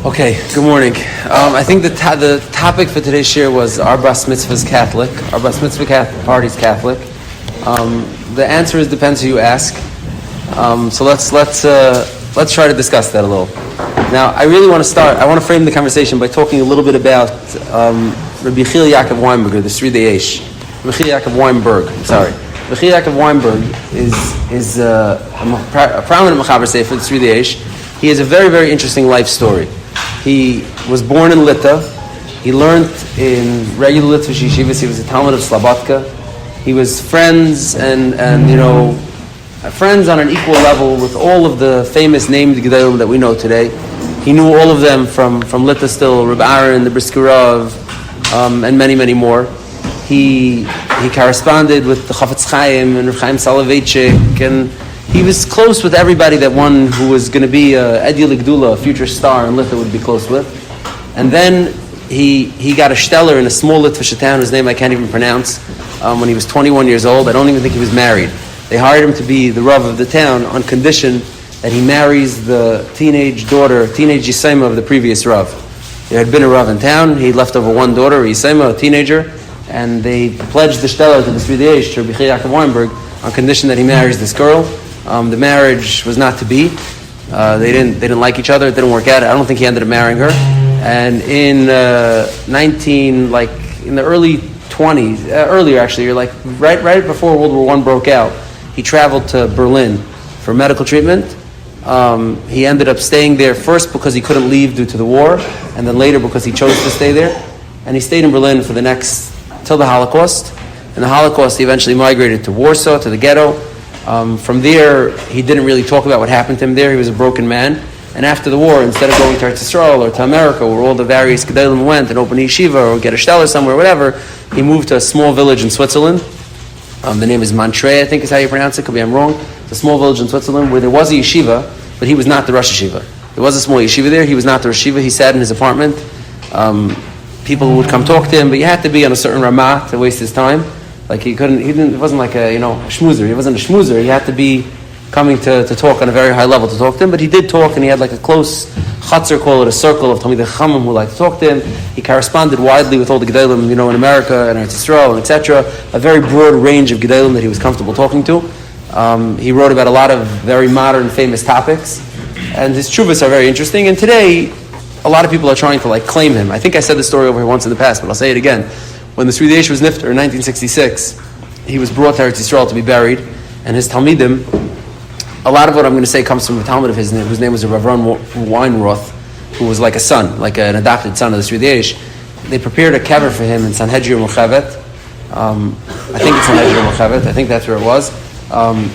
Okay, good morning. I think the topic for today's share was our bas mitzvah's Catholic. Our bas mitzvah party's Catholic. The answer is depends who you ask. So let's try to discuss that a little. Now, I really want to start. I want to frame the conversation by talking a little bit about Rabbi Chil Yaakov Weinberger, the Sri Deyesh. Rabbi Chil Yaakov Weinberg. Rabbi Chil Yaakov Weinberg is a prominent mechaber sefer, the Sri Deyesh. He has a very, very interesting life story. He was born in Lita. He learned in regular Litvish yeshivas. He was a Talmud of Slobodka. He was friends friends on an equal level with all of the famous named Gedolim that we know today. He knew all of them from Lita still, Reb Aaron, the Briskerov, and many, many more. He corresponded with the Chafetz Chaim and Reb Chaim Soloveitchik, and he was close with everybody that one who was going to be Edi Ligdula, a future star in Litva, would be close with. And then he got a stellar in a small Litvish town, whose name I can't even pronounce, when he was 21 years old. I don't even think he was married. They hired him to be the Rav of the town on condition that he marries the teenage Yisema of the previous Rav. There had been a Rav in town. He left over one daughter, Yisema, a teenager, and they pledged the stellar to the Sri Deyesh, to Rabbi Chil Yaakov Weinberg, on condition that he marries this girl. The marriage was not to be. They didn't like each other. It didn't work out. I don't think he ended up marrying her. And in in the early 20s, earlier actually, right before World War I broke out, he traveled to Berlin for medical treatment. He ended up staying there first because he couldn't leave due to the war, and then later because he chose to stay there. And he stayed in Berlin for till the Holocaust. In the Holocaust, he eventually migrated to Warsaw, to the ghetto. From there, he didn't really talk about what happened to him there. He was a broken man. And after the war, instead of going to Eretz Yisrael or to America, where all the various Gedolim went and opened a yeshiva or get a stellar somewhere, whatever, he moved to a small village in Switzerland. The name is Montreux, I think is how you pronounce it. Could be I'm wrong. It's a small village in Switzerland where there was a yeshiva, but he was not the Rosh Yeshiva. There was a small yeshiva there. He was not the Rosh Yeshiva. He sat in his apartment. People would come talk to him, but you had to be on a certain ramah to waste his time. Like it wasn't like a schmoozer. He wasn't a schmoozer. He had to be coming to talk on a very high level to talk to him. But he did talk, and he had like a close chatzar, call it a circle of Talmidei Chachamim who liked to talk to him. He corresponded widely with all the Gedolim, in America and Eretz Yisrael and etc. A very broad range of Gedolim that he was comfortable talking to. He wrote about a lot of very modern, famous topics, and his tshuvos are very interesting. And today, a lot of people are trying to claim him. I think I said this story over here once in the past, but I'll say it again. When the Sri Deyesh was nifter in 1966, he was brought to Eretz Yisrael to be buried, and his Talmidim, a lot of what I'm going to say comes from a Talmud of his name, whose name was Rav Ron Weinroth, who was like a son, like an adopted son of the Sri Deyesh. They prepared a kever for him in Sanhedria Mochavet. I think it's Sanhedria Mochavet. I think that's where it was.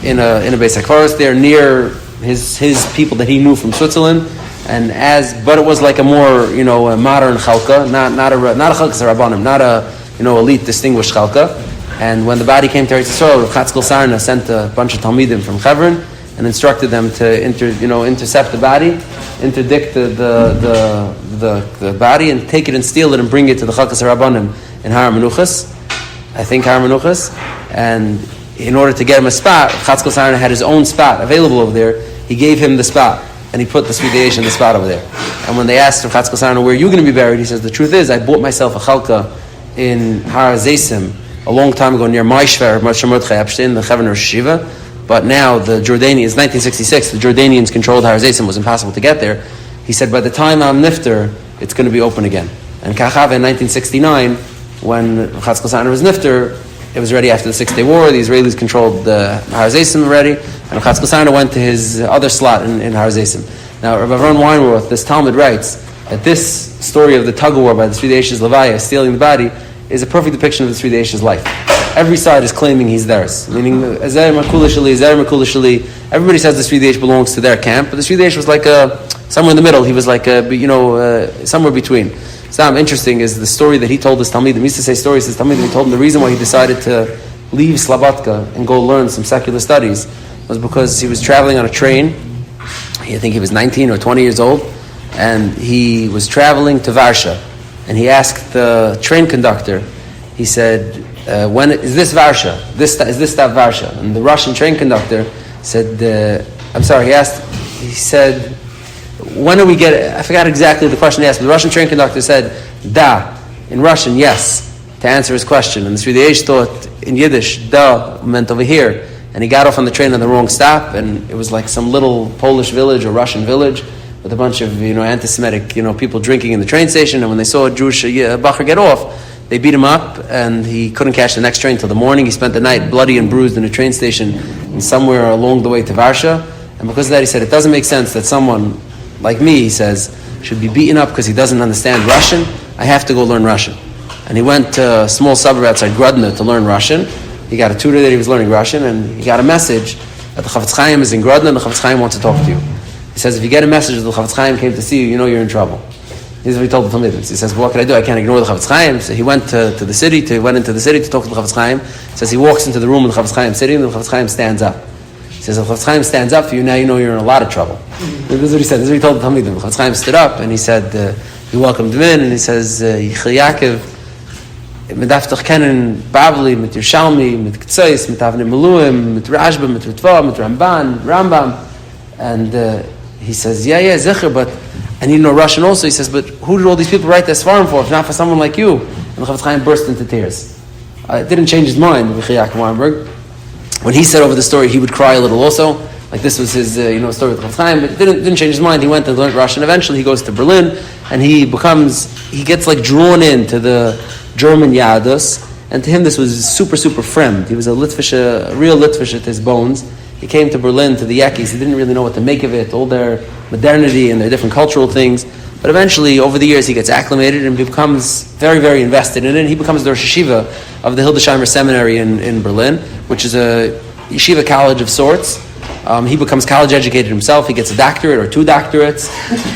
In a Beis HaKvaros there, near his people that he knew from Switzerland. But it was like a more a modern chalka, not a chalkas rabbanim, not a elite distinguished chalka. And when the body came to Eretz Yisrael, Rav Chatzkel Sarna sent a bunch of Talmidim from Hebron and instructed them to intercept the body, interdict the body, and take it and steal it and bring it to the chalkas rabbanim in Har Menuchas. I think Har Menuchas. And in order to get him a spot, Chatzkel Sarna had his own spot available over there. He gave him the spot, and he put the Sri Deyesh in the spot over there. And when they asked Chatzkel Sarna, where are you going to be buried? He says, the truth is, I bought myself a chalka in Har Zeisim a long time ago near my shver, Mordechai Epstein, the Chevron Rosh Yeshiva. But now the Jordanians, 1966, the Jordanians controlled Har Zeisim. It was impossible to get there. He said, by the time I'm nifter, it's going to be open again. And Kachav in 1969, when Chatzkel Sarna was nifter, it was already after the 6-Day War. The Israelis controlled the Har Zeisim already, and Chatzkel Sarna went to his other slot in Har Zeisim. Now, Rav Ron Weinroth, this Talmud writes that this story of the tug of war by the Sri Deyesh's Levaya stealing the body is a perfect depiction of the Sri Deyesh's life. Every side is claiming he's theirs, meaning Ezer Makulishali, everybody says the Sri Deyesh belongs to their camp, but the Sri Deyesh was like somewhere in the middle. He was like somewhere between. So interesting is the story that he told his Talmidim. He used to say stories. His Talmidim, he told him the reason why he decided to leave Slobodka and go learn some secular studies was because he was traveling on a train. I think he was 19 or 20 years old, and he was traveling to Varsha. And he asked the train conductor, he said, when is this Varsha? Is this stop Varsha? And the Russian train conductor said, he said, when do we get, I forgot exactly the question he asked, but the Russian train conductor said, da, in Russian, yes, to answer his question. And the Swedish thought in Yiddish, da, meant over here. And he got off on the train on the wrong stop, and it was like some little Polish village or Russian village with a bunch of, anti-Semitic, people drinking in the train station. And when they saw a Jewish bacher get off, they beat him up, and he couldn't catch the next train till the morning. He spent the night bloody and bruised in a train station and somewhere along the way to Varsha. And because of that, he said, it doesn't make sense that someone like me, he says, should be beaten up because he doesn't understand Russian. I have to go learn Russian. And he went to a small suburb outside Grodno to learn Russian. He got a tutor that he was learning Russian, and he got a message that the Chavetz Chaim is in Grodno and the Chavetz Chaim wants to talk to you. He says, if you get a message that the Chavetz Chaim came to see you, you know you're in trouble. This is what he told the Talmidim. He says, what can I do? I can't ignore the Chavetz Chaim. So he went into the city to talk to the Chavetz Chaim. He says he walks into the room of the Chavetz Chaim sitting, and the Chavetz Chaim stands up. He says, if the Chavetz Chaim stands up for you, now you know you're in a lot of trouble. This is what he said. This is what he told the Talmidim. The Chavetz Chaim stood up, and he said, he welcomed him in, and he says, Yichel Yaakov, mit darf doch kennen Bavli, mit Yerushalmi, mit Ktsois, mit Avnei Meluim, mit Rashba, mit Ritva, mit Rambam. And he says, yeah, Zecher, but I need to know Russian also. He says, but who did all these people write this farm for, if not for someone like you? And the Chavetz Chaim burst into tears. It didn't change his mind, Yichel Yaakov Weinberg. When he said over the story, he would cry a little also. Like this was his, story with the Chavetz Chaim, but it didn't change his mind. He went and learned Russian. Eventually, he goes to Berlin, and he gets like drawn into the German Yadus, and to him this was super, super fremd. He was a real Litvish at his bones. He came to Berlin, to the Yekis. He didn't really know what to make of it, all their modernity and their different cultural things. But eventually, over the years, he gets acclimated and becomes very, very invested in it. He becomes the Rosh Yeshiva of the Hildesheimer Seminary in Berlin, which is a yeshiva college of sorts. He becomes college educated himself. He gets a doctorate or 2 doctorates.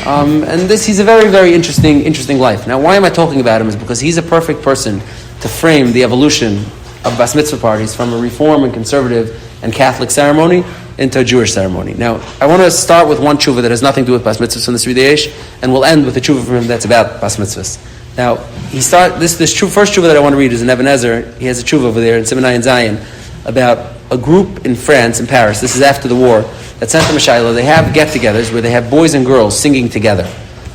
And he's a very, very interesting life. Now, why am I talking about him is because he's a perfect person to frame the evolution of Bas Mitzvah parties from a Reform and Conservative and Catholic ceremony into a Jewish ceremony. Now, I want to start with one tshuva that has nothing to do with Bas Mitzvahs in the Sridei, and we'll end with a tshuva from him that's about Bas Mitzvahs. Now, this first tshuva that I want to read is in Even Ezer. He has a tshuva over there in Simonai and Zion about a group in France, in Paris, this is after the war, that sent them a shayla. They have get-togethers where they have boys and girls singing together.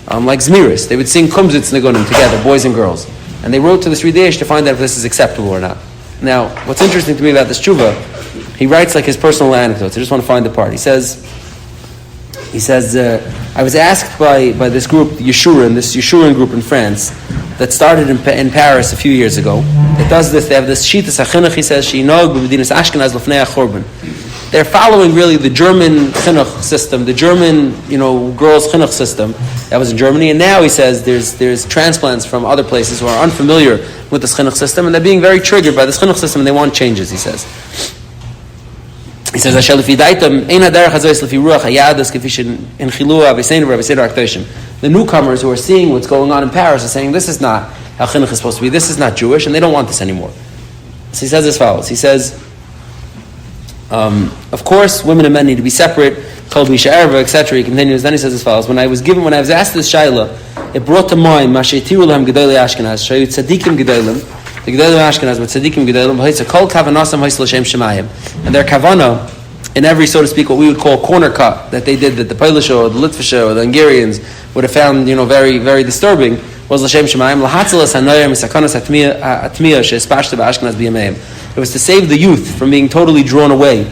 Like Zmiris. They would sing Kumzitz Nagunim together, boys and girls. And they wrote to the Sridei to find out if this is acceptable or not. Now, what's interesting to me about this tshuva, he writes like his personal anecdotes. I just want to find the part. He says, I was asked by this group, this Yeshurin group in France, that started in Paris a few years ago. It does this. They have this Shitas HaChinuch. He says, She'inog b'Medinas Ashkenaz l'fnei HaChorban. They're following really the German Chinuch system, the German, girls Chinuch system that was in Germany. And now he says there's transplants from other places who are unfamiliar with this Chinuch system, and they're being very triggered by this Chinuch system, and they want changes. He says, the newcomers who are seeing what's going on in Paris are saying, this is not how chinuch is supposed to be, this is not Jewish, and they don't want this anymore. So he says as follows. He says, of course, women and men need to be separate, called Misha Erva, etc. He continues, then he says as follows, when I was asked this shayla, it brought to mind, Mashetiru Lahem Gedolei Ashkenaz, Shayu Tzadikim Gedolim, the Gedolim Ashkenaz, but Tzadikim Gedolim, Ha'itza Kol Kavanasam Ha'itza L'Shem Shemayim. And their kavana, in every, so to speak, what we would call corner cut that they did, that the Polish or the Litvish or the Hungarians would have found, very, very disturbing, was L'Shem Shemayim. L'Hatzalas HaNoyam Misakanas Atmiya She'espashta Ba'ashkenaz B'Yameim. It was to save the youth from being totally drawn away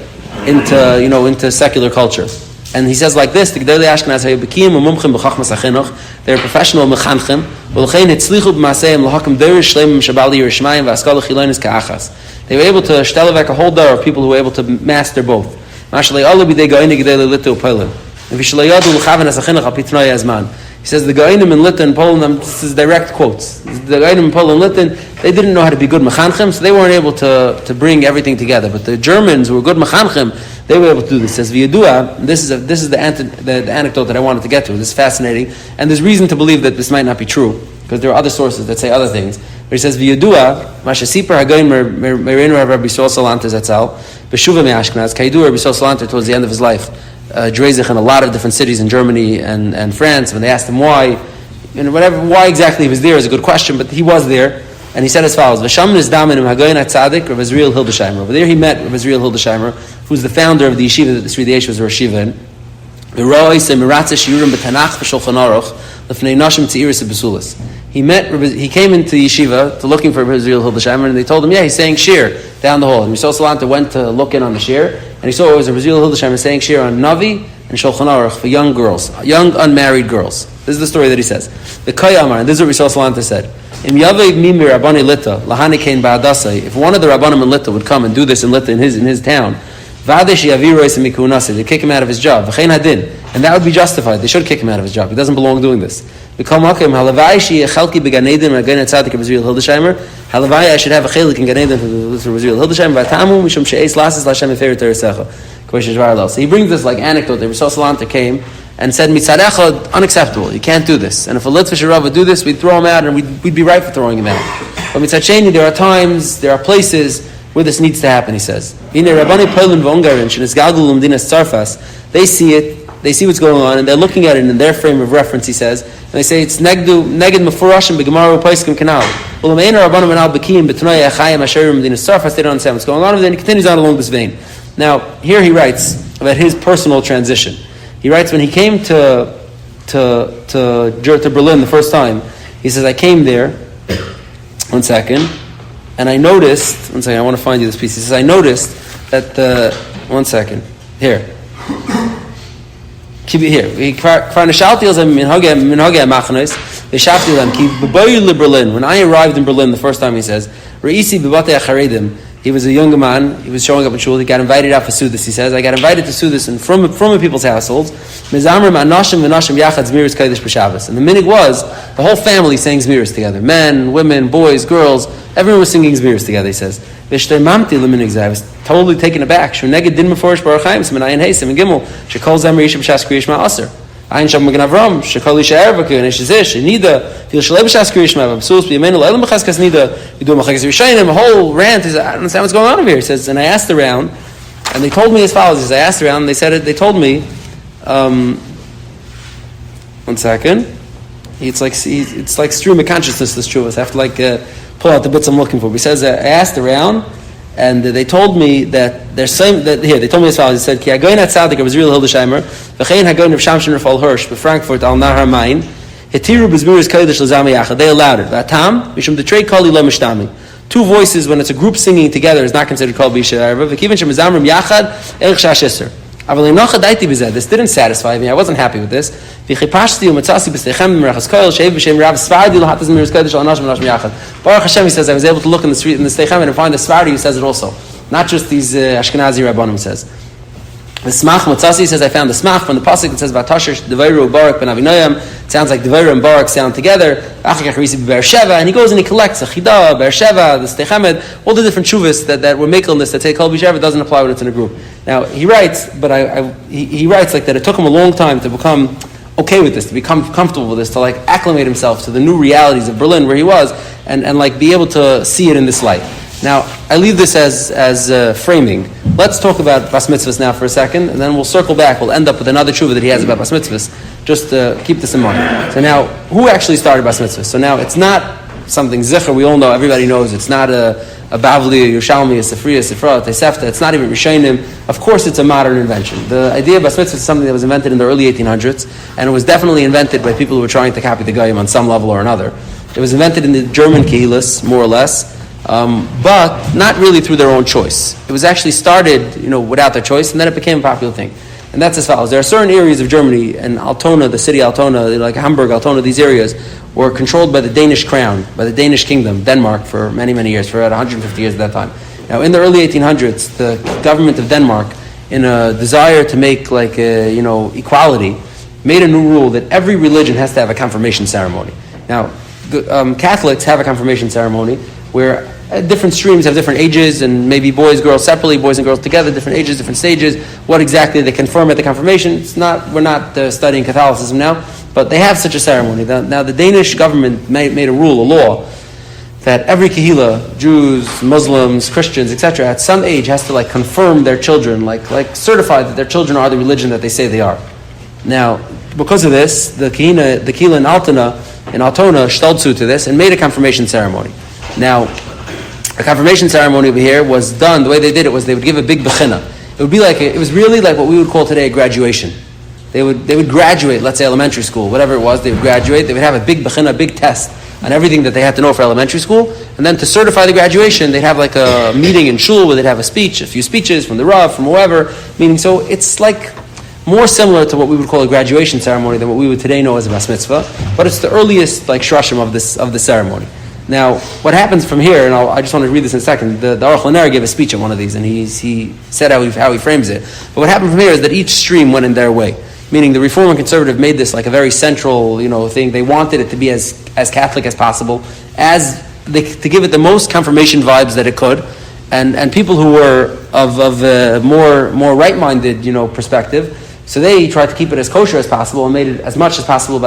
into secular culture. And he says like this, the Gedolei Ashkenaz hayu bekiim u'mumchim b'chachmas hachinuch. They're professional mechanchim. V'lochein hitzlichu b'maseim l'hakim derish shleimim shabal yirishmayim v'askal l'chilonis ka'achas. They were able to shtelevek a whole dar of people who were able to master both. Mashalei Allah b'dei goyini Gedolei Litu u'Poland. And v'shalei yadu l'chaven as hachinuch al pitnoi azman. He says the Goinim in Litton, Poland, this is direct quotes. The Goinim in Poland, Litton, they didn't know how to be good mechanchim, so they weren't able to bring everything together. But the Germans who were good mechanchim, they were able to do this. It says V'yadua, this is the anecdote that I wanted to get to. This is fascinating, and there's reason to believe that this might not be true, because there are other sources that say other things. But he says V'yadua, Mashasipar Hagoin Mereinu Rabbi Yisrael Salanter Zatzal, B'shuva me'Ashkenaz, Kaidu Rabbi Yisrael Salanter towards the end of his life. Dreizich in a lot of different cities in Germany and France. When they asked him why exactly he was there is a good question, but he was there, and he said as follows: V'sham nizdamin hagoyin atzadik Rav Israel Hildesheimer. Over there he met Rav Israel Hildesheimer, who's the founder of the yeshiva that the Sridei was a yeshiva in. He met, he came into yeshiva to looking for Israel Hildesheimer, and they told him, yeah, he's saying shir down the hall. And Yisrael Salanta went to look in on the shir, and he saw it was a Israel Hildesheimer saying shir on Navi and Shulchan Aruch for young girls, young unmarried girls. This is the story that he says. The Kayamar, and this is what Yisrael Salanta said. If one of the Rabbanim in Lita would come and do this in Lita in his town, they kick him out of his job. And that would be justified. They should kick him out of his job. He doesn't belong doing this. Halavai, I should have a chelik in Gan Eden for Israel Hildesheimer. So he brings this like anecdote that Rasul Salanta came and said, Mitzadecha, unacceptable. You can't do this. And if a Litvish Rav would do this, we'd throw him out, and we'd be right for throwing him out. But Mitzad Sheni, there are times, there are places where this needs to happen, he says. They see it, they see what's going on, and they're looking at it in their frame of reference, he says, and they say, it's neged mefurashim b'gemaru paiskim kanal. They don't understand what's going on, and then he continues on along this vein. Now, here he writes about his personal transition. He writes, when he came to Berlin the first time, he says, I came there, one second, and I noticed, one second, I want to find you this piece. He says, I noticed that one second, here. Keep it here. When I arrived in Berlin the first time, he says, he was a younger man, he was showing up in shul, he got invited out for Sudas, he says, I got invited to Sudas and from people's households, and the minig was, the whole family sang Zmiris together, men, women, boys, girls, everyone was singing Zmiris together, he says. I was totally taken aback. Ein Sham Magen Avram, Shekol Yishaer Vaku, and Eshizish, Nida, Fil Shalei B'Shas Kriyishma, V'Psus B'Yemenu L'Elam B'Chaskas Nida, we do Machakas Rishayim, a whole rant. He says, I don't understand what's going on over here. He says, and I asked around, and they told me as follows. He says, I asked around, and they told me, one second, it's like stream of consciousness, this truth. I have to pull out the bits I'm looking for. But he says, I asked around, and they told me that they're saying that here. They told me as follows. He said, "Ki hagoyin atzadik of Israel Hildesheimer, v'chein hagoyin of Shamshin Rafal Hirsch, b'Frankfurt al Nahar Main, hetiru b'zmiris kodesh l'zami yachad." They allowed it. V'atam mishum detrei koli lo mishtami. Two voices when it's a group singing together is not considered kol b'yishav. V'kivin shem zamrim yachad erich shash iser. This didn't satisfy me. I wasn't happy with this. Baruch Hashem, he says, I was able to look in the street in the Steichem and find the Sfardi who says it also. Not just these Ashkenazi Rabbanim says. The Smach Matzasi says, I found the Smach from the Pasuk. It says, Vatashish Deveiru Barak ben Avinoyam. It sounds like Deveiru and Barak sound together. And he goes and he collects Achida, Be'er-Sheva, the Steichemed, all the different shuvas that were making this that say Kol B'Sheva doesn't apply when it's in a group. Now, he writes, but he writes like that it took him a long time to become okay with this, to become comfortable with this, to like acclimate himself to the new realities of Berlin where he was, and like be able to see it in this light. Now, I leave this as framing. Let's talk about Bas Mitzvahs now for a second, and then we'll circle back. We'll end up with another tshuva that he has about Bas Mitzvahs. Just keep this in mind. So now, who actually started Bas Mitzvahs? So now, it's not something Zichar, we all know, everybody knows, it's not a Bavli, a Yerushalmi, a Sifri, a Sifra, a Tesefta, it's not even Rishonim. Of course, it's a modern invention. The idea of Bas Mitzvah is something that was invented in the early 1800s, and it was definitely invented by people who were trying to copy the Goyim on some level or another. It was invented in the German Kehillas, more or less, but not really through their own choice. It was actually started, without their choice, and then it became a popular thing. And that's as follows. There are certain areas of Germany, and Altona, the city Altona, like Hamburg, Altona, these areas, were controlled by the Danish crown, by the Danish kingdom, Denmark, for many, many years, for about 150 years at that time. Now, in the early 1800s, the government of Denmark, in a desire to make, equality, made a new rule that every religion has to have a confirmation ceremony. Now, Catholics have a confirmation ceremony where different streams have different ages, and maybe boys, girls separately, boys and girls together, different ages, different stages. What exactly they confirm at the confirmation? We're not studying Catholicism now, but they have such a ceremony. Now, the Danish government made a rule, a law, that every kahila, Jews, Muslims, Christians, etc., at some age has to confirm their children, certify that their children are the religion that they say they are. Now, because of this, the kahila in Altona shtolzu to this and made a confirmation ceremony. Now, a confirmation ceremony over here was done, the way they did it was they would give a big bechina. It was really like what we would call today a graduation. They would graduate, let's say elementary school, whatever it was, they would graduate, they would have a big bechina, a big test on everything that they had to know for elementary school, and then to certify the graduation, they'd have like a meeting in shul where they'd have a few speeches from the Rav, from whoever, meaning, so it's like more similar to what we would call a graduation ceremony than what we would today know as a bas mitzvah, but it's the earliest like shrashim of the ceremony. Now, what happens from here, and I just want to read this in a second, the Aruch LaNer gave a speech at one of these, and he said how he frames it. But what happened from here is that each stream went in their way. Meaning the Reform and Conservative made this like a very central, thing. They wanted it to be as Catholic as possible, to give it the most confirmation vibes that it could, and people who were of a more right-minded, perspective. So they tried to keep it as kosher as possible and made it as much as possible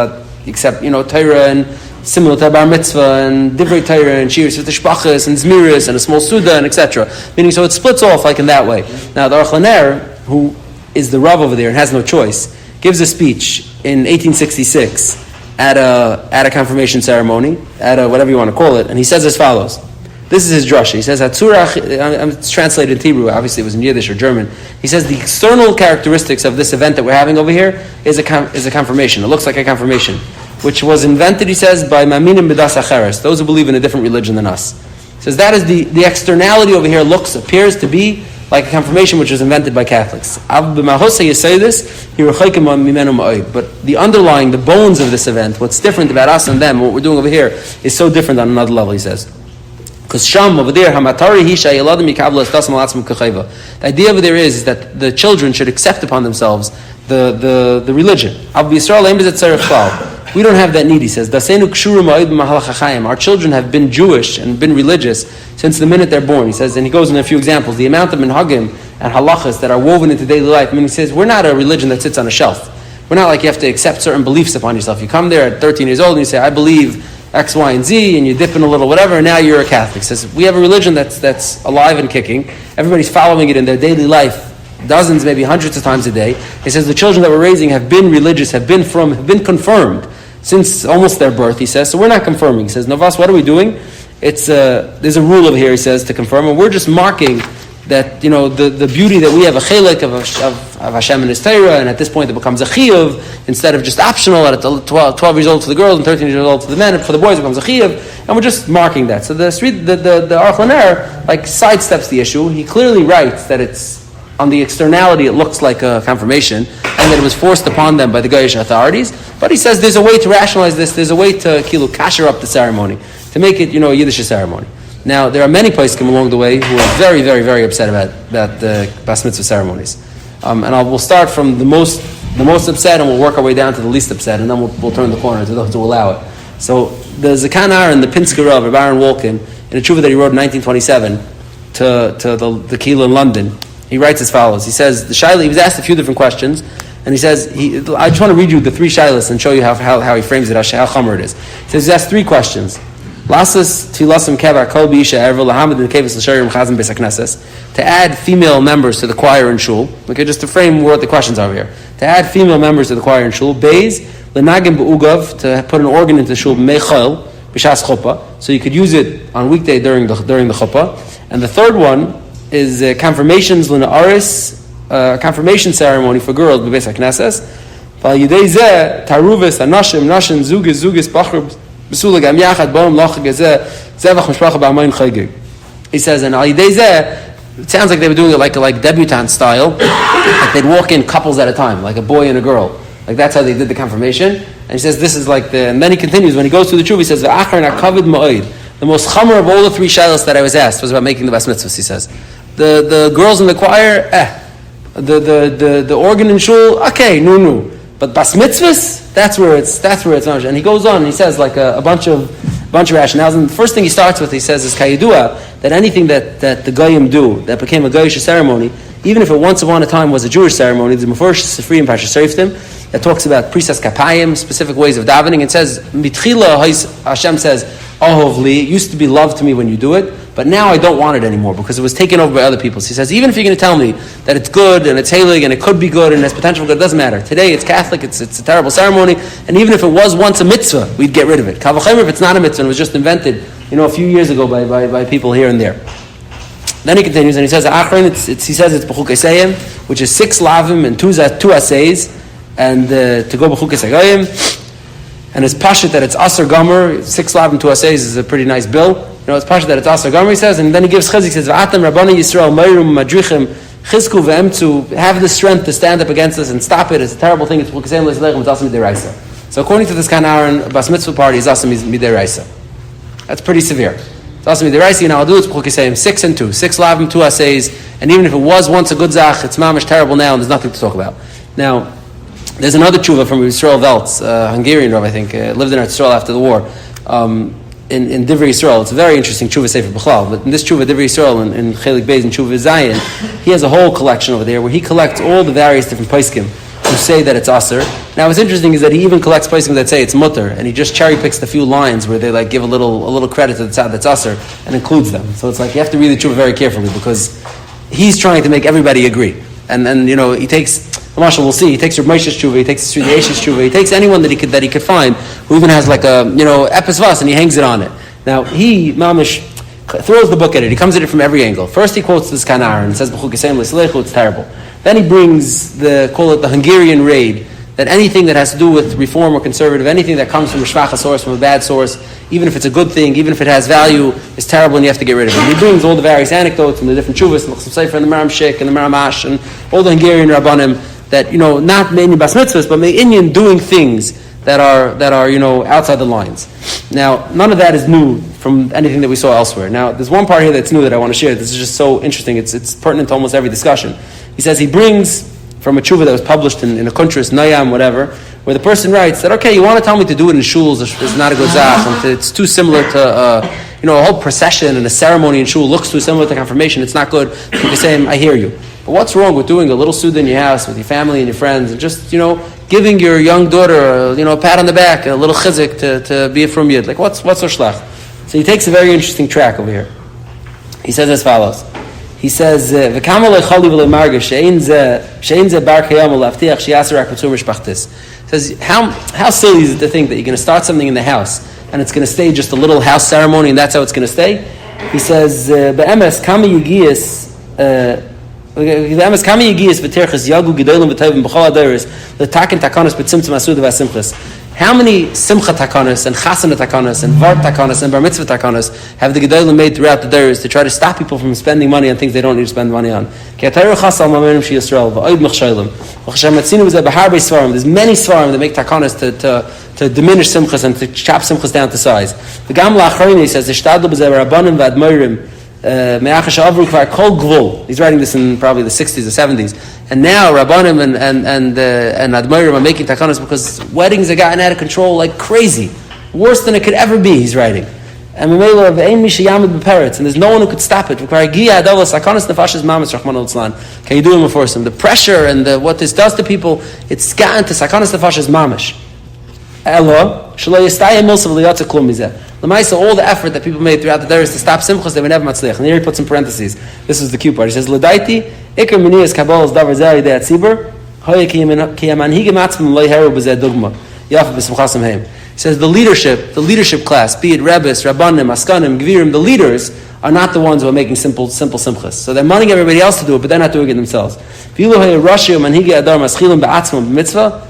except Torah and similar to Bar Mitzvah and Divrei Torah and Shiras V'Tishpachas and Zmiris and a small Suda and etc. Meaning, so it splits off like in that way. Now the Aruch LaNer, who is the Rav over there and has no choice, gives a speech in 1866 at a confirmation ceremony, at a whatever you want to call it, and he says as follows. This is his drasha. He says, it's translated in Hebrew, obviously it was in Yiddish or German. He says the external characteristics of this event that we're having over here is a confirmation. It looks like a confirmation, which was invented, he says, by Maminim B'das Acheres, those who believe in a different religion than us. He says that is the externality over here appears to be like a confirmation which was invented by Catholics. But the underlying, the bones of this event, what's different about us and them, what we're doing over here, is so different on another level, he says. Because Sham over there, the idea over there is that the children should accept upon themselves the religion. We don't have that need, he says. Our children have been Jewish and been religious since the minute they're born, he says, and he goes into a few examples. The amount of minhagim and halachas that are woven into daily life, I mean, he says, we're not a religion that sits on a shelf. We're not like you have to accept certain beliefs upon yourself. You come there at 13 years old and you say, I believe X, Y, and Z, and you dip in a little whatever, and now you're a Catholic. He says, we have a religion that's alive and kicking. Everybody's following it in their daily life, dozens, maybe hundreds of times a day. He says, the children that we're raising have been religious, have been confirmed since almost their birth, he says. So we're not confirming. He says, Novas, what are we doing? There's a rule over here, he says, to confirm, and we're just marking that, the beauty that we have a chelik of Hashem and His Torah, and at this point it becomes a chiyuv instead of just optional at 12 years old for the girls and 13 years old for the men, and for the boys it becomes a chiyuv, and we're just marking that. So the Aruch LaNer sidesteps the issue. He clearly writes that it's on the externality it looks like a confirmation, and that it was forced upon them by the Goyish authorities. But he says there's a way to rationalize this. There's a way to kasher up the ceremony, to make it a Yiddish ceremony. Now there are many poskim along the way who are very, very, very upset about the bas mitzvah ceremonies, and we'll start from the most upset, and we'll work our way down to the least upset, and then we'll turn the corner to those who allow it. So the Zakan Aaron, the Pinsker Rav of Aaron Wolkin, in a tshuva that he wrote in 1927 to the Kehillah in London, he writes as follows. He says the shaila. He was asked a few different questions, and he says I just want to read you the three shailas and show you how he frames it, how chomer it is. He says he's asked three questions. To add female members to the choir in shul. Okay, just to frame what the questions are here. To add female members to the choir in shul. Beis lenagim be'ugav, to put an organ into shul mechol b'shas chuppah, so you could use it on weekday during the chuppah. And the third one is confirmations l'na'aris, confirmation ceremony for girls b'beis haknesses. Val yidei zeh taruves anashim nashin zugis bachur. He says, and al yidei zeh, it sounds like they were doing it like debutante style, like they'd walk in couples at a time, like a boy and a girl. Like that's how they did the confirmation. And he says this is like and then he continues, when he goes through the tshuva, he says, the most chamer of all the three shilas that I was asked was about making the bas mitzvahs, he says. The girls in the choir, the organ in shul, okay, no. But bas mitzvahs, that's where it's not. And he goes on and he says like a bunch of rationales. And the first thing he starts with, he says, is kayidua, that anything that the goyim do that became a goyish ceremony, even if it once upon a time was a Jewish ceremony, the Mefurish Sifri and Parshas Shoftim that talks about prisas kapayim, specific ways of davening. It says mitchila Hashem says ahov li, it used to be love to me when you do it, but now I don't want it anymore because it was taken over by other people. So he says, even if you're going to tell me that it's good and it's halig and it could be good and has potential for good, it doesn't matter. Today it's Catholic, it's a terrible ceremony, and even if it was once a mitzvah, we'd get rid of it. Kal v'chomer if it's not a mitzvah and it was just invented, a few years ago by people here and there. Then he continues and he says, he says it's b'chukei seim, which is 6 lavim and 2 aseis, and to go b'chukes hagayim, and it's pashut that it's aser gomer, 6 lavim to asays is a pretty nice bill. It's pashut that it's aser gomer, he says, and then he gives chizik, he says, v'atam rabbani Yisrael meirum madrichim chizku v'emtzu, have the strength to stand up against this and stop it. It's a terrible thing. It's b'chukes hagayim l'sleichem, it's aser midiraisa. So according to this Kanaran bas mitzvah party, it's aser midiraisa. That's pretty severe. It's aser midiraisa, and I'll do it's b'chukes hagayim 6 and 2, 6 lavim 2 asays, and even if it was once a good zach, it's mamish terrible now, and there's nothing to talk about. Now, there's another tshuva from Yisrael Veltz, Hungarian Rav, I think, lived in Israel after the war, in Divrei Yisrael. It's a very interesting tshuva sefer b'chlal, but in this tshuva, Divrei Yisrael, in Chelik Beis, in Tshuva Zayin, he has a whole collection over there where he collects all the various different poskim who say that it's aser. Now, what's interesting is that he even collects poskim that say it's mutter, and he just cherry picks the few lines where they like give a little credit to the tzad that's aser and includes them. So it's like you have to read the tshuva very carefully because he's trying to make everybody agree. And he takes, Marshall, we'll see, he takes Rav Moshe's tshuva, he takes Sri Yesh's tshuva, he takes anyone that he could find who even has like a, epis vas, and he hangs it on it. Now, he, mamish, throws the book at it. He comes at it from every angle. First he quotes this Kanar and says, it's terrible. Then he brings the Hungarian raid, that anything that has to do with reform or conservative, anything that comes from a shvacha source, from a bad source, even if it's a good thing, even if it has value, is terrible and you have to get rid of it. And he brings all the various anecdotes from the different tshuvas, and the Sefer and the Maram Shik and the Maram Ash and all the Hungarian Rabbanim that, not mainly bas mitzvahs, but Indian doing things that are outside the lines. Now, none of that is new from anything that we saw elsewhere. Now, there's one part here that's new that I want to share. This is just so interesting. It's pertinent to almost every discussion. He says he brings from a tshuva that was published in a kuntris, Nayam, whatever, where the person writes that, okay, you want to tell me to do it in shuls, it's not a good zach, and it's too similar to, a whole procession and a ceremony in shul looks too similar to confirmation, it's not good. You can say, I hear you. But what's wrong with doing a little suda in your house with your family and your friends, and just, giving your young daughter, a pat on the back, a little chizik to be a from yid? Like, what's so shlach? So he takes a very interesting track over here. He says as follows. He says, says, how silly is it to think that you're going to start something in the house and it's going to stay just a little house ceremony and that's how it's going to stay? He says, be'emes kama yigiyas v'terches yagu gedolim v'tovim b'chol adoris l'taken takanos b'tzimtzum asuda v'asimchas. How many simcha takanos and chasana takanos and vart takanos and bar mitzvah takanos have the gedolim made throughout the days to try to stop people from spending money on things they don't need to spend money on? There's many svarim that make takanos to diminish simchas and to chop simchas down to size. The Gamla Acharni says, he's writing this in probably the 60s or 70s. And now Rabbanim and Admirim are making takanos because weddings have gotten out of control like crazy. Worse than it could ever be, he's writing. And there's no one who could stop it. Can you do it for some? The pressure and what this does to people, it's gotten to sakanas nefashas mamish. All the effort that people made throughout the days to stop simchas, they were never matzliach. And here he puts in parentheses. This is the cute part. He says, "L'daiti ikar miniyas kabbalas davar zeh yidei atzibur hoye ki yamanhigim atzmim lo yeheru b'zeh dugma yafa b'simchasam heim." He says the leadership class, be it rebbes, rabbanim, askanim, gvirim, the leaders are not the ones who are making simple simchas. So they're wanting everybody else to do it, but they're not doing it themselves. V'yilu hoye rashi umanhigi adar maschilim ba'atzmim b'mitzvah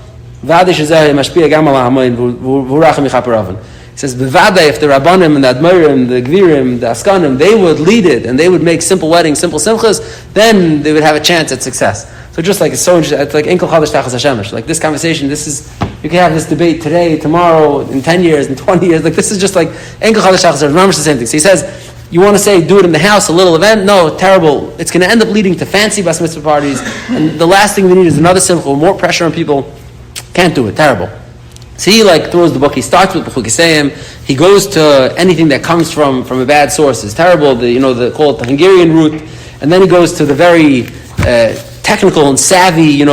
v'adei shezeh mashpia gam al ha'hamoyin v'urachim yichaper oven. He says, Bevada, if the Rabbanim and the Admirim, the Gvirim, the Askanim, they would lead it and they would make simple weddings, simple simchas, then they would have a chance at success. So just like it's so interesting, it's like Enkel Chadash Tachas Hashemish. Like this conversation, you can have this debate today, tomorrow, in 10 years, in 20 years. Like this is just like Enkel Chadash Tachas Hashemish, the same thing. So he says, you want to say do it in the house, a little event? No, terrible. It's going to end up leading to fancy bas mitzvah parties. And the last thing we need is another simcha, more pressure on people. Can't do it, terrible. So he throws the book. He starts with B'chukisayim. He goes to anything that comes from a bad source. It's terrible. Call it the Hungarian route, and then he goes to the very technical and savvy. A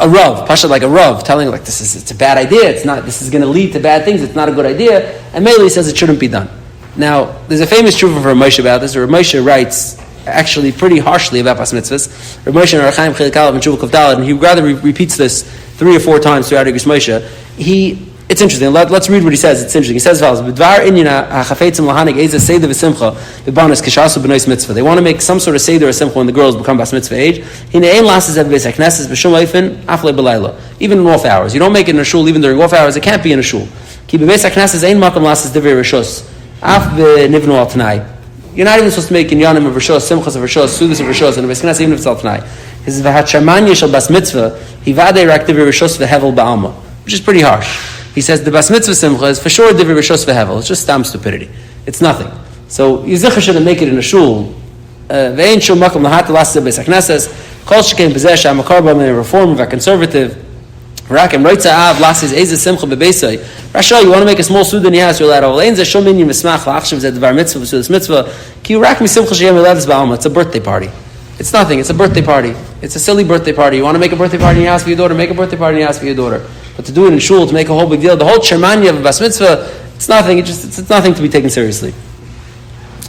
rav, pasha like a rav, telling it's a bad idea. It's not. This is going to lead to bad things. It's not a good idea. And Mele says it shouldn't be done. Now there's a famous tshuva from Rav Moshe about this. Rav Moshe writes actually pretty harshly about bas mitzvahs. Rav Moshe and Arachaim Chelik Aleph and Tshuva Kuf Daled, and he rather repeats this 3 or 4 times throughout Yigis Moshe. He It's interesting. Let's read what he says. It's interesting. He says, they want to make some sort of seder or simcha when the girls become bas mitzvah age. Even in off hours. You don't make it in a shul even during off hours. It can't be in a shul. You're not even supposed to make in yanim of rishos, simchas of rishos, sudas of rishos, and the Beis even if it's al tanai. His v'hatchamanya shel bas mitzvah hivadei rak divrei rishos v'hevel ba'alma, which is pretty harsh. He says the bas mitzvah simcha is for sure divrei rishos v'hevel. It's just stam stupidity. It's nothing. So yizicha shouldn't make it in a shul. Ve'ein shul makom lahat l'aseh beis hakneses kol shekein b'zeh she'amakar b'amei reform v'conservative. Rakim roitza av lasis eze simcha bebeisai. Rasha, you want to make a small suda in your house, you're allowed. Olein ze shomin yim esmach la'achshav zed bar mitzvah v'sudas mitzvah. Ki rak mi simcha sheyem eleves ba'alma. It's a birthday party. It's nothing. It's a birthday party. It's a silly birthday party. You want to make a birthday party in your house for your daughter? Make a birthday party in your house for your daughter. But to do it in shul, to make a whole big deal, the whole shermanya of a bas mitzvah, it's nothing. It's nothing to be taken seriously.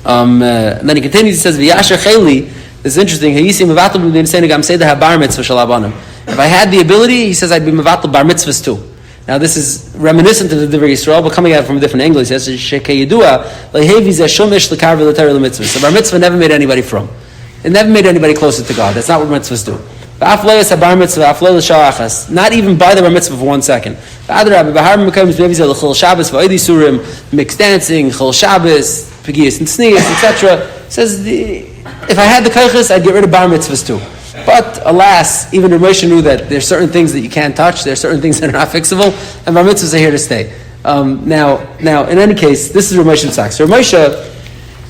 And then he continues. He says, "V'yasher cheli." This is interesting. If I had the ability, he says, I'd be mevatel bar mitzvahs too. Now this is reminiscent of the Divrei Yisrael, but coming out from a different angle. He says, "Shekayidua lehevi zeh shomish l'karve l'ter l'mitzvahs." So bar mitzvah never made anybody from. It never made anybody closer to God. That's not what mitzvahs do. Not even by the bar mitzvah for 1 second. Mixed dancing, chol Shabbos, pigiyas and sneas, etc. Says, if I had the kaiches, I'd get rid of bar mitzvahs too. But alas, even Rav Moshe knew that there's certain things that you can't touch, there's certain things that are not fixable, and bar mitzvahs are here to stay. Now, in any case, this is Rav Moshe Tzaks. Rav Moshe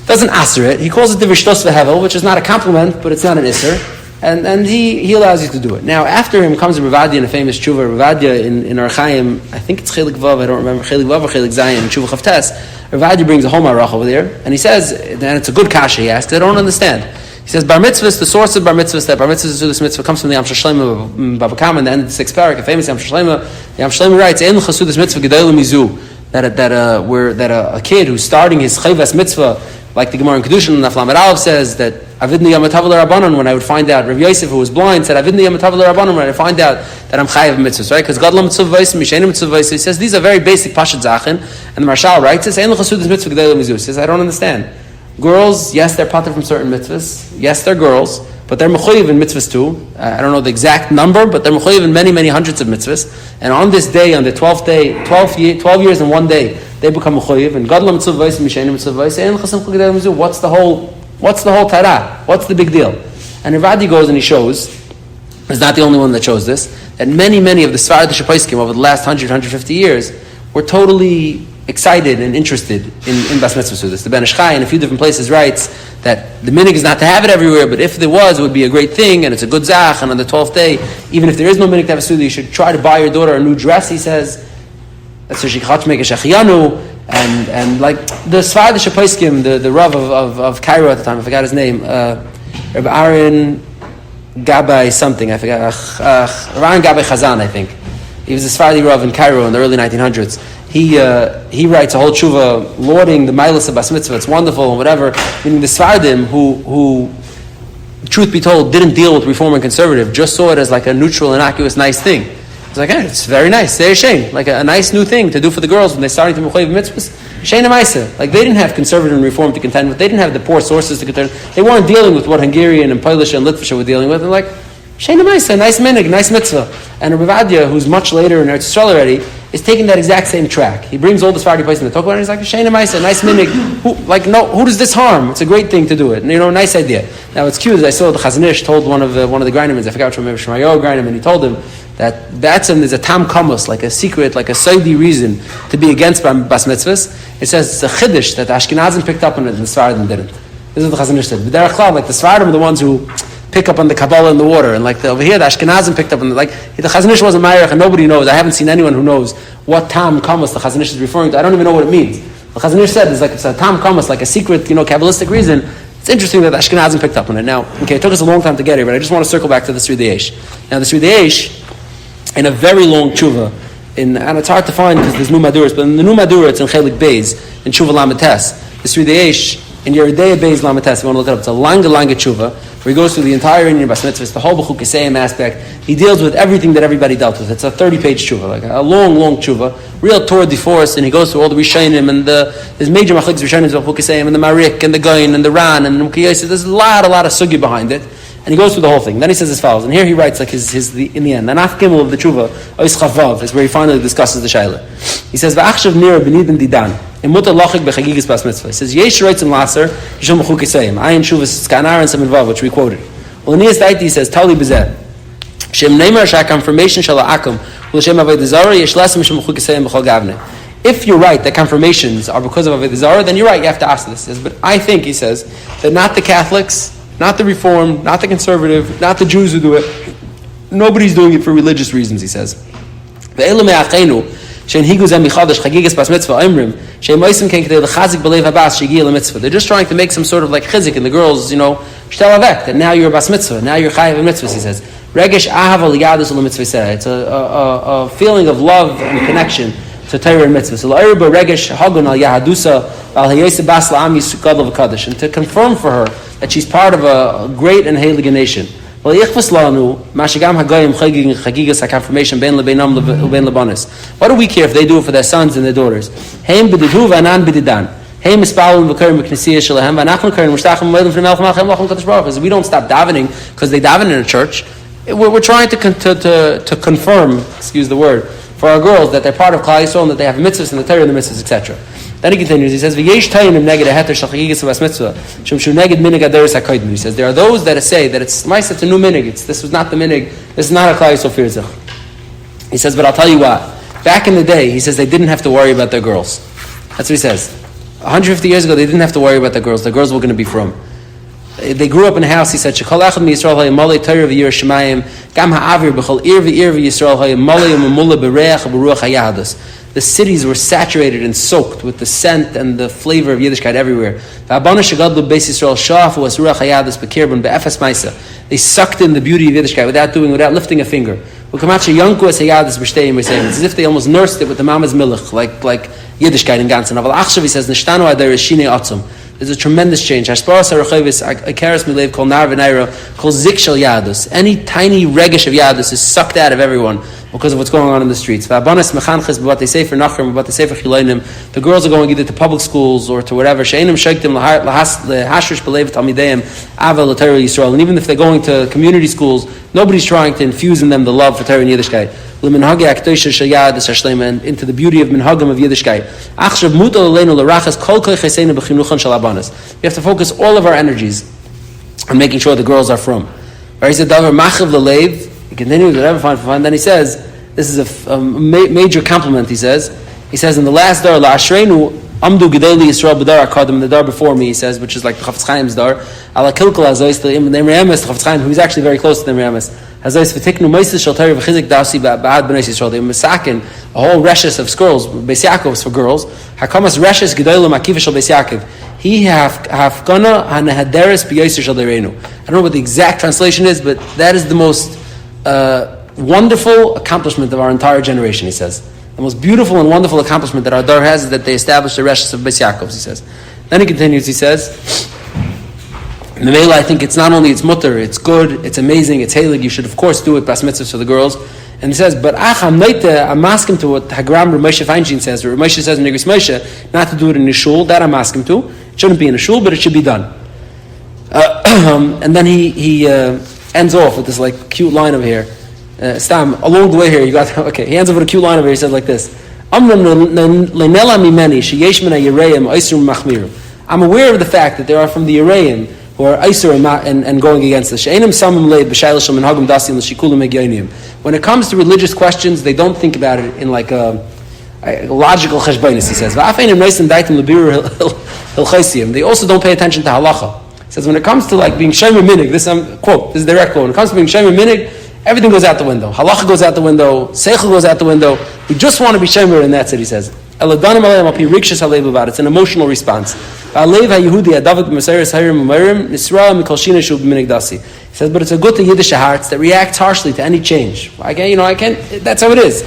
doesn't answer it. He calls it the Rishtos V'Hevel, which is not a compliment, but it's not an Isser. And he allows you to do it. Now, after him comes Rav Adia in a famous tshuva. Rav Adia in Ar Chaim, I think it's Chelik Vav, I don't remember, Chelik Vav or Chelik Zayin, in Tshuva Chavtes. Rav Adia brings a whole marach over there, and he says, and it's a good kasha he asks, I don't understand. He says, Bar Mitzvahs, the source of Bar Mitzvahs, that Bar Mitzvahs to this mitzvah comes from the Yam Shlomo Bava Kama in the end of the 6th parak, a famous Yam Shlomo. The Yam Shlomo writes, Ein l'chasu this mitzvah gedol mizu, that a kid who's starting his chayvas mitzvah, like the Gemara in Kedushin and Naflam Aleph says that Avidni Yamatav Rabbanon, when I would find out, Rav Yosef, who was blind, said Avidni Yamatav Rabbanon, when I would find out that I'm chayav mitzvahs, right? Because God lo mitzvah vaysim, Mishenim mitzvah vaysim. He says these are very basic pashat zachin, and the Marshal writes, he says Ein l'chasud this mitzvah gedei l'mizu. He says I don't understand. Girls, yes, they're pater from certain mitzvahs. Yes, they're girls, but they're mechuyev in mitzvahs too. I don't know the exact number, but they're mechuyev in many, many hundreds of mitzvahs. And on this day, on the 12th day, 12 years and 1 day, they become mechuyev. And God lo mitzvah vaysim, Mishenim mitzvah vaysim. Ein l'chasim gedei l'mizu. What's the whole tara? What's the big deal? And Rivadi goes and he shows, he's not the only one that shows this, that many of the Sfaradish Paiskim over the last 150 years were totally excited and interested in Bas Mitzvah Sudas. The Ben Ish Chai in a few different places writes that the minig is not to have it everywhere, but if there was, it would be a great thing, and it's a good zach, and on the 12th day, even if there is no minig to have a Suda, you should try to buy your daughter a new dress, he says. So she can make a shechiyanu, and like the Sfaradish Paiskim, the Rav of Cairo at the time, I forgot his name, Rabbi Aaron Gabay something, I forgot, Aaron Gabay Chazan, I think. He was a Sephardi Rav in Cairo in the early 1900s. He writes a whole tshuva lauding the milas of Bas Mitzvah, it's wonderful and whatever, meaning the Sephardim who, truth be told, didn't deal with Reform and Conservative, just saw it as like a neutral, innocuous, nice thing. It's like, it's very nice. They're shame, like a nice new thing to do for the girls when they're starting to mechuyev mitzvahs. Sheina Maisa, like they didn't have conservative and reform to contend with. They didn't have the poor sources to contend. They weren't dealing with what Hungarian and Polish and Litvish were dealing with. And like, Sheina Maisa, nice minig, nice mitzvah. And Rav Adia, who's much later in Eretz Yisrael already, is taking that exact same track. He brings all the Sephardi places in the talk about it. And he's like, Sheina Maisa, nice minig. Who does this harm? It's a great thing to do it. And, nice idea. Now it's cute. I saw the Chazon Ish told one of the Grindemans, I forgot which one, maybe Shemayo Grindem, and he told him that there's a tam kamus, like a secret, like a saidi reason to be against Bas Mitzvahs. It says it's a chiddush that the Ashkenazim picked up on it and the Sfaradim didn't. This is what the Chazon Ish said. But they're like the Sfaradim are the ones who pick up on the Kabbalah in the water, and like over here the Ashkenazim picked up on the Chazon Ish wasn't Ma'arech, and nobody knows. I haven't seen anyone who knows what tam kamus the Chazon Ish is referring to. I don't even know what it means. The Chazon Ish said it's a tam kamus, like a secret, Kabbalistic reason. It's interesting that the Ashkenazim picked up on it. Now, it took us a long time to get here, but I just want to circle back to the Sridei Eish. Now, the Sridei Eish, in a very long tshuva, and it's hard to find because there's new maduras, but in the new madura it's in Chelik Beis, in Tshuva Lamed Tes. The Sridei Eish in Yeridei Beis Lamates. You want to look it up. It's a lange tshuva where he goes through the entire Inyan Bas Mitzvah. It's the whole B'chuk Yisayim aspect. He deals with everything that everybody dealt with. It's a 30-page tshuva, like a long tshuva, real tour de force, and he goes through all the Rishonim and there's major machliks Rishonim of B'chuk Yisayim and the Marik and the Goyin and the Ran and the Mukiyos. There's a lot of sugi behind it. And he goes through the whole thing. Then he says as follows, and here he writes like in the end. The Naf Gimel of the Tshuva, Ois Chavav, is where he finally discusses the Shaila. He says, V'achshav nira b'nidin didan, imuta lochik b'chagigas bas mitzvah. He says, Yesh reitzim laser, yishom b'chuk yisayim. Ayin Shuvas Skanar and Semen which we quoted. Well, in Niyas Daiti he says, Tali b'zeh. Shem neymar shah confirmation shala akum, l'shem avodah zarah, yesh lesem yishom b'chuk yisayim b'chol gavne. If you're right that confirmations are because of avodah zarah, then you're right, you have to ask this. He says, but I think, he says, that not the Catholics, not the Reformed, not the Conservative, not the Jews who do it. Nobody's doing it for religious reasons, he says. They're just trying to make some sort of like chizik in the girls, that now you're a bas mitzvah, now you're chayav in mitzvahs, he says. It's a feeling of love and connection to Torah and mitzvah. And to confirm for her that she's part of a great and heilige nation. What do we care if they do it for their sons and their daughters? We don't stop davening because they daven in a church. We're trying to confirm, excuse the word, for our girls that they're part of Klal Yisrael and that they have mitzvahs and the Torah and the mitzvahs, etc. Then he continues, he says, he says, there are those that say that it's nice, it's a new minig, this was not the minig, this is not a Klal Yisrael firzach. He says, but I'll tell you what, back in the day, he says they didn't have to worry about their girls. That's what he says. 150 years ago, they didn't have to worry about their girls were going to be from. They grew up in a house, he said, the cities were saturated and soaked with the scent and the flavor of Yiddishkeit everywhere. They sucked in the beauty of Yiddishkeit without lifting a finger. It's as if they almost nursed it with the mama's milk, like Yiddishkeit in Ganzen. He says, there's a tremendous change. Any tiny regish of Yadus is sucked out of everyone because of what's going on in the streets. The girls are going either to public schools or to whatever. And even if they're going to community schools, nobody's trying to infuse in them the love for Torah and Yiddishkeit. And into the beauty of minhagim of Yiddishkeit. We have to focus all of our energies on making sure the girls are from. He said, he continues, whatever, fine. Then he says, this is a major compliment, he says in the last dar, La'ashrenu amdu gedeli Yisrael b'dar akadim, the dar before me, he says, which is like the Chafetz Chaim's dar, ala kilkel hazois, the Nehemiah Emes, the Chafetz Chaim, who is actually very close to the Nehemiah Emes, hazois v'tiknu moises shel Torah v'chizik dasi ba'ad b'nei Yisrael, they misakin a whole reshes of girls, Beis Yaakov's for girls, hakamas reshes gedolim akiva shel Beis Yaakov, he hafgana hanahaderes b'yoser shel dereinu. I don't know what the exact translation is, but that is the most wonderful accomplishment of our entire generation, he says. The most beautiful and wonderful accomplishment that our dar has is that they established the reshes of Beis Yaakov's, he says. Then he continues, he says, Memela, I think it's not only it's mutter, it's good, it's amazing, it's heilig, you should of course do it, bas mitzvahs for the girls. And he says, but I'm asking to what Hagram Ramoshe Feinstein says, or Ramoshe says in Nigris Moshe, not to do it in a shul, that I'm asking to. It shouldn't be in a shul, but it should be done. And then he ends off with this like cute line over here. Stam, along the way here, you got, okay, he ends up with a cute line over here, he says like this. I'm aware of the fact that there are from the Yereim who are Isur and going against this. When it comes to religious questions, they don't think about it in like a logical cheshbonis, he says. They also don't pay attention to halacha. He says when it comes to like being shemer minig, this is direct quote. When it comes to being shemer minig, everything goes out the window. Halacha goes out the window. Seichel goes out the window. We just want to be shemer, and that's it, he says. It's an emotional response. He says, but it's a good to Yiddish hearts that reacts harshly to any change. I can't, that's how it is.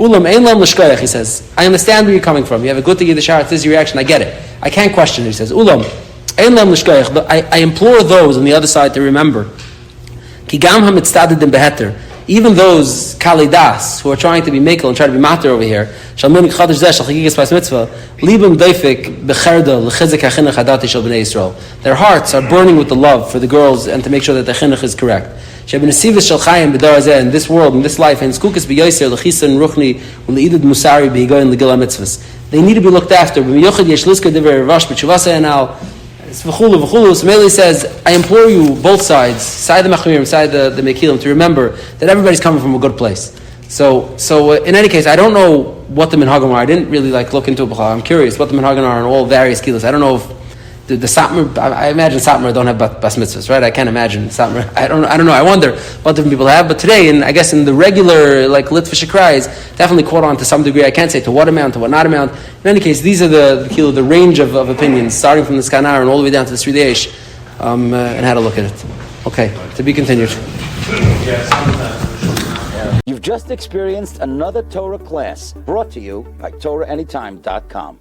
Ulam ein lam l'shkoyach, he says. I understand where you're coming from. You have a good Yiddish heart, this is your reaction, I get it. I can't question it, he says. Ulam ein lam l'shkoyach. I implore those on the other side to remember. Ki gam ha-mitztadedim beheter. Even those kalidas who are trying to be mekel and try to be matter over here, shalmin chadash zeh shal chagigas pas mitzvah, libum deifik becherda l'chizek hachinach hadati shel bnei Yisrael. Their hearts are burning with the love for the girls and to make sure that the chinuch is correct. Shebenesivis shel chayim b'dar hazeh, in this world, in this life, and skukas b'yoser l'chisan ruchni u'leidud musari b'higoyin l'gila mitzvahs. They need to be looked after. B'miyochad yesh liska divrei ravash b'tshuvasa enal. V'chulu. So Meli says, I implore you, both sides, side the Machmirim, side the Mekilim, to remember that everybody's coming from a good place. So in any case, I don't know what the Minhagim are. I didn't really look into it. I'm curious what the Minhagim are in all various kilos. I don't know if the Satmar, I imagine Satmar don't have bas mitzvahs, right? I can't imagine Satmar. I don't know. I wonder what different people have. But today, I guess in the regular Litva Shekrais, definitely caught on to some degree. I can't say to what amount, to what not amount. In any case, these are the range of opinions, starting from the Skanar and all the way down to the Sri Desh, and how to look at it. Okay, to be continued. You've just experienced another Torah class brought to you by TorahAnytime.com.